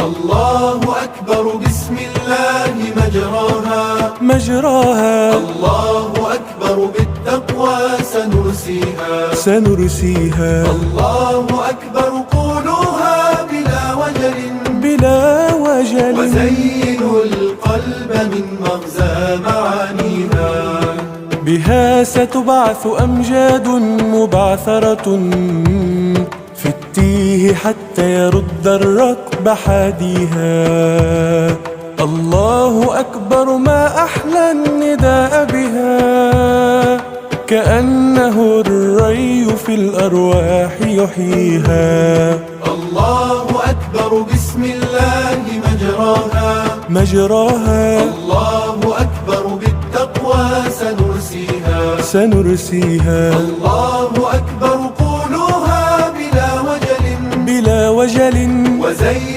الله أكبر بسم الله مجراها الله أكبر بالتقوى سنرسيها الله أكبر قولوها بلا وجل وزينوا القلب من مغزى معانيها. بها ستبعث أمجاد مبعثرة في التيه حتى يرد الركب حاديها. الله أكبر ما أحلى النداء بها، كأنه الري في الأرواح يحييها. الله أكبر بسم الله مجراها الله أكبر بالتقوى سنرسيها الله أكبر قولوها بلا وجل بلا وجل وزين